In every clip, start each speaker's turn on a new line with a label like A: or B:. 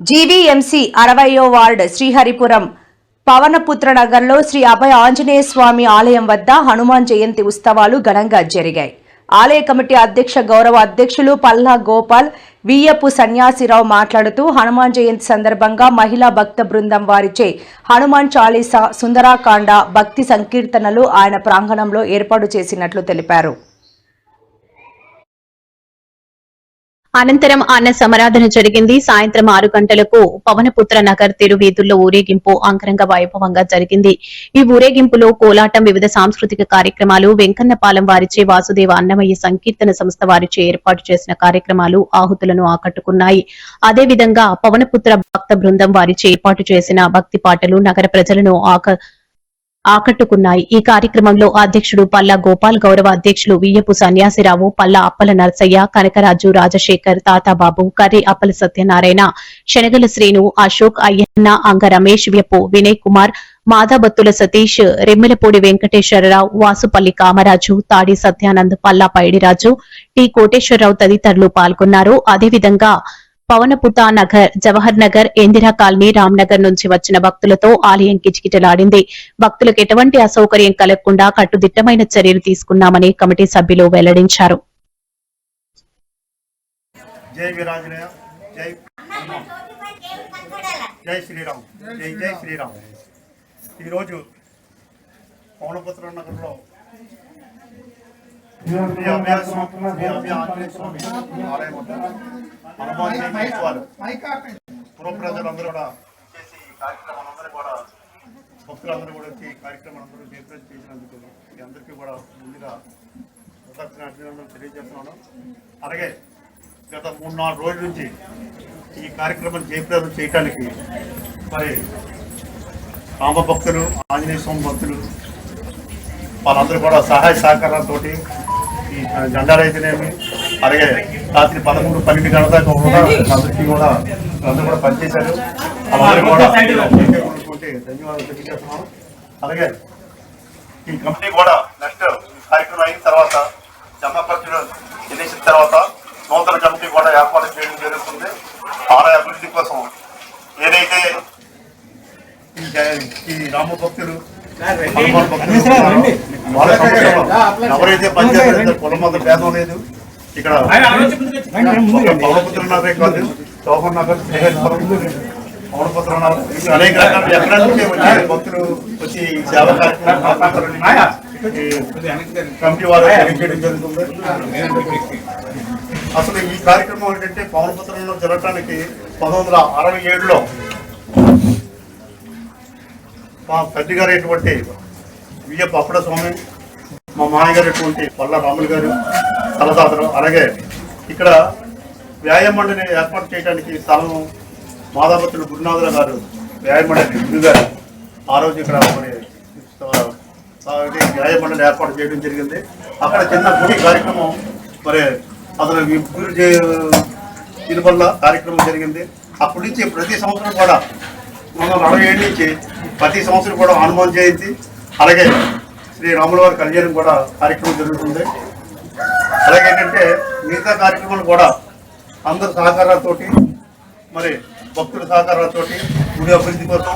A: GVMC 60వ ward Sriharipuram Pawanputra నగర్లో శ్రీ అభయ ఆంజనేయ స్వామి ఆలయం వద్ద హనుమాన్ జయంతి ఉత్సవాలు ఘనంగా జరిగాయి. ఆలయ కమిటీ అధ్యక్ష గౌరవ అధ్యక్షులు పల్లా గోపాల్ వియ్యపు సన్యాసిరావు మాట్లాడుతూ హనుమాన్ జయంతి సందర్భంగా మహిళా భక్త బృందం వారిచే హనుమాన్ చాలీసా, సుందరాకాండ, భక్తి సంకీర్తనలు ఆయన ప్రాంగణంలో ఏర్పాటు చేసినట్లు తెలిపారు.
B: అనంతరం అన్న సమరాధన జరిగింది. సాయంత్రం 6 గంటలకు పవనపుత్ర నగర్ తిరువీధుల్లో ఊరేగింపు అంగరంగ వైభవంగా జరిగింది. ఈ ఊరేగింపులో కోలాటం, వివిధ సాంస్కృతిక కార్యక్రమాలు, వెంకన్నపాలెం వారిచే వాసుదేవ అన్నమయ్య సంకీర్తన సంస్థ వారిచే ఏర్పాటు చేసిన కార్యక్రమాలు ఆహుతులను ఆకట్టుకున్నాయి. అదేవిధంగా పవనపుత్ర భక్త బృందం వారిచే ఏర్పాటు చేసిన భక్తి పాటలు నగర ప్రజలను ఆకట్టుకున్నాయి. ఈ కార్యక్రమంలో అధ్యక్షుడు పల్లా గోపాల్, గౌరవ అధ్యక్షులు వియ్యపు సన్యాసిరావు, పల్లా అప్పల నరసయ్య, కనకరాజు, రాజశేఖర్, తాతాబాబు, కర్రి అప్పల సత్యనారాయణ, శనగల శ్రీను, అశోక్, అయ్యన్న, అంగ రమేష్, వ్యపు వినయ్ కుమార్, మాదాబత్తుల సతీష్, రెమ్మెలపూడి వెంకటేశ్వరరావు, వాసుపల్లి కామరాజు, తాడి సత్యానంద్, పల్లా పైడిరాజు, టి కోటేశ్వరరావు తదితరులు పాల్గొన్నారు. అదేవిధంగా పవనపుత్ర నగర్, జవహర్ నగర్, ఇందిరా కాలనీ, రామ్నగర్ నుంచి వచ్చిన భక్తులతో ఆలయం కిటకిటలాడింది. భక్తులకు ఎటువంటి అసౌకర్యం కలగకుండా కట్టుదిట్టమైన చర్యలు తీసుకున్నామని కమిటీ సభ్యులు వెల్లడించారు.
C: పుర ప్రజలందరూ కూడా చేసి కార్యక్రమాలందరూ కూడా భక్తులందరూ కూడా వచ్చి కార్యక్రమాలందరూ జయప్రదం చేసినందుకు మీ అందరికీ కూడా ముందుగా అభినందనలు తెలియజేస్తున్నాను. అలాగే గత 3-4 రోజుల నుంచి ఈ కార్యక్రమం జయప్రదం చేయడానికి మరి రామ భక్తులు, ఆంజనేయ స్వామి భక్తులు వాళ్ళందరూ కూడా సహాయ సహకారాలతో ఈ జెండాలైతేనేమి, అలాగే రాత్రి 11-12 గంటల దాకా అందరికీ కూడా అందరూ కూడా పనిచేశారు. వాళ్ళందరూ కూడా ధన్యవాదాలు తెలియజేస్తున్నాం. అలాగే ఈ కంపెనీ కూడా నెక్స్ట్ కార్యక్రమం అయిన తర్వాత జమా ఖర్చులు చెల్లించిన తర్వాత నూతన కమిటీ కూడా ఏర్పాటు చేయడం జరుగుతుంది. ఆలయ అభివృద్ధి కోసం ఏదైతే ఈ రామ భక్తులు, ఎవరైతే పనిచేస్తారో పొలం అంత భేదం లేదు. ఇక్కడ పవనపుత్ర నగరే కాదు, చౌహన్ నగర్, పవనపుత్ర నగర్ అనేక రకాల ఎక్కడ నుంచి వచ్చే భక్తులు వచ్చి సేవా కార్యక్రమం కమిటీ వారు చేయడం జరుగుతుంది. అసలు ఈ కార్యక్రమం ఏంటంటే పవనపుత్రంలో జరగటానికి 1967లో మా పెద్ద గారు అయినటువంటి వియ్యపు అప్పడ స్వామి, మా మామగారు అటువంటి పల్లా రాములు గారు తలదాతలు, అలాగే ఇక్కడ వ్యాయామ మండలిని ఏర్పాటు చేయడానికి స్థలం మాదాపత్రులు గురునాథుల గారు వ్యాయామ మండలి గురు గారు ఆ రోజు ఇక్కడ మరి వ్యాయామ మండలి ఏర్పాటు చేయడం జరిగింది. అక్కడ చిన్న గుడి కార్యక్రమం మరి అతను గురు దీని వల్ల కార్యక్రమం జరిగింది. అప్పటి నుంచి ప్రతి సంవత్సరం కూడా 1967 నుంచి ప్రతి సంవత్సరం కూడా హనుమాన్ జయంతి, అలాగే శ్రీ రాముల వారి కళ్యాణం కూడా కార్యక్రమం జరుగుతుంది. అలాగే ఏంటంటే మిగతా కార్యక్రమాలు కూడా అందరి సహకారాలతో మరి భక్తుల సహకారాలతో గుడి అభివృద్ధి కోసం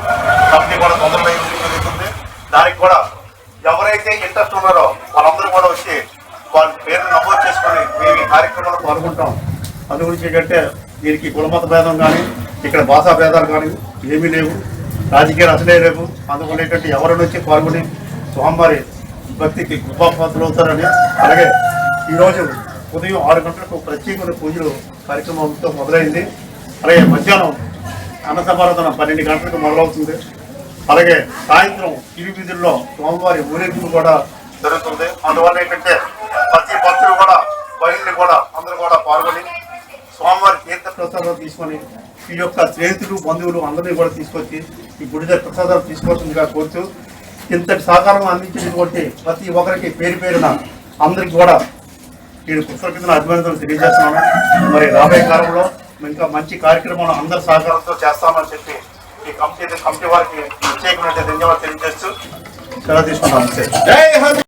C: కంపెనీ కూడా తొందరగా జరుగుతుంది. దానికి కూడా ఎవరైతే ఇంట్రెస్ట్ ఉన్నారో వాళ్ళందరూ కూడా వచ్చి వాళ్ళ పేరును నమోదు చేసుకొని మేము ఈ కార్యక్రమంలో పాల్గొంటాం. అందు గురించి ఏంటంటే దీనికి కులమత భేదం కానీ ఇక్కడ భాషా భేదాలు కానీ ఏమీ లేవు, రాజకీయాలు అసలే లేవు. అందువల్ల ఏంటంటే ఎవరి నుంచి పాల్గొని స్వామివారి భక్తికి కృపాపాత్రులు అవుతారని. అలాగే ఈరోజు ఉదయం 6 గంటలకు ప్రత్యేకమైన పూజలు కార్యక్రమంతో మొదలైంది. అలాగే మధ్యాహ్నం అన్న సమారాధన 12 గంటలకు మొదలవుతుంది. అలాగే సాయంత్రం తిరువీధుల్లో స్వామివారి ఊరేగింపు కూడా జరుగుతుంది. అందువల్ల ఏంటంటే ప్రతి భక్తులు కూడా బయలుని కూడా అందరూ కూడా పాల్గొని స్వామివారి తీర్థ ప్రసాదాలు తీసుకొని ఈ యొక్క స్నేహితులు, బంధువులు అందరినీ కూడా తీసుకొచ్చి ఈ గుడి దగ్గర ప్రసాదాలు తీసుకోవాల్సిందిగా కోరుతూ ఇంతటి సహకారం అందించినటువంటి ప్రతి ఒక్కరికి పేరు పేరున అందరికి కూడా నేను కృతజ్ఞతలు, అభినందనలు తెలియజేస్తున్నాను. మరి రాబోయే కాలంలో ఇంకా మంచి కార్యక్రమాలు అందరి సహకారంతో చేస్తామని చెప్పి ఈ కమిటీ వారికి ప్రత్యేకమైన ధన్యవాదాలు తెలియజేస్తూ సెలవు తీసుకున్నాను.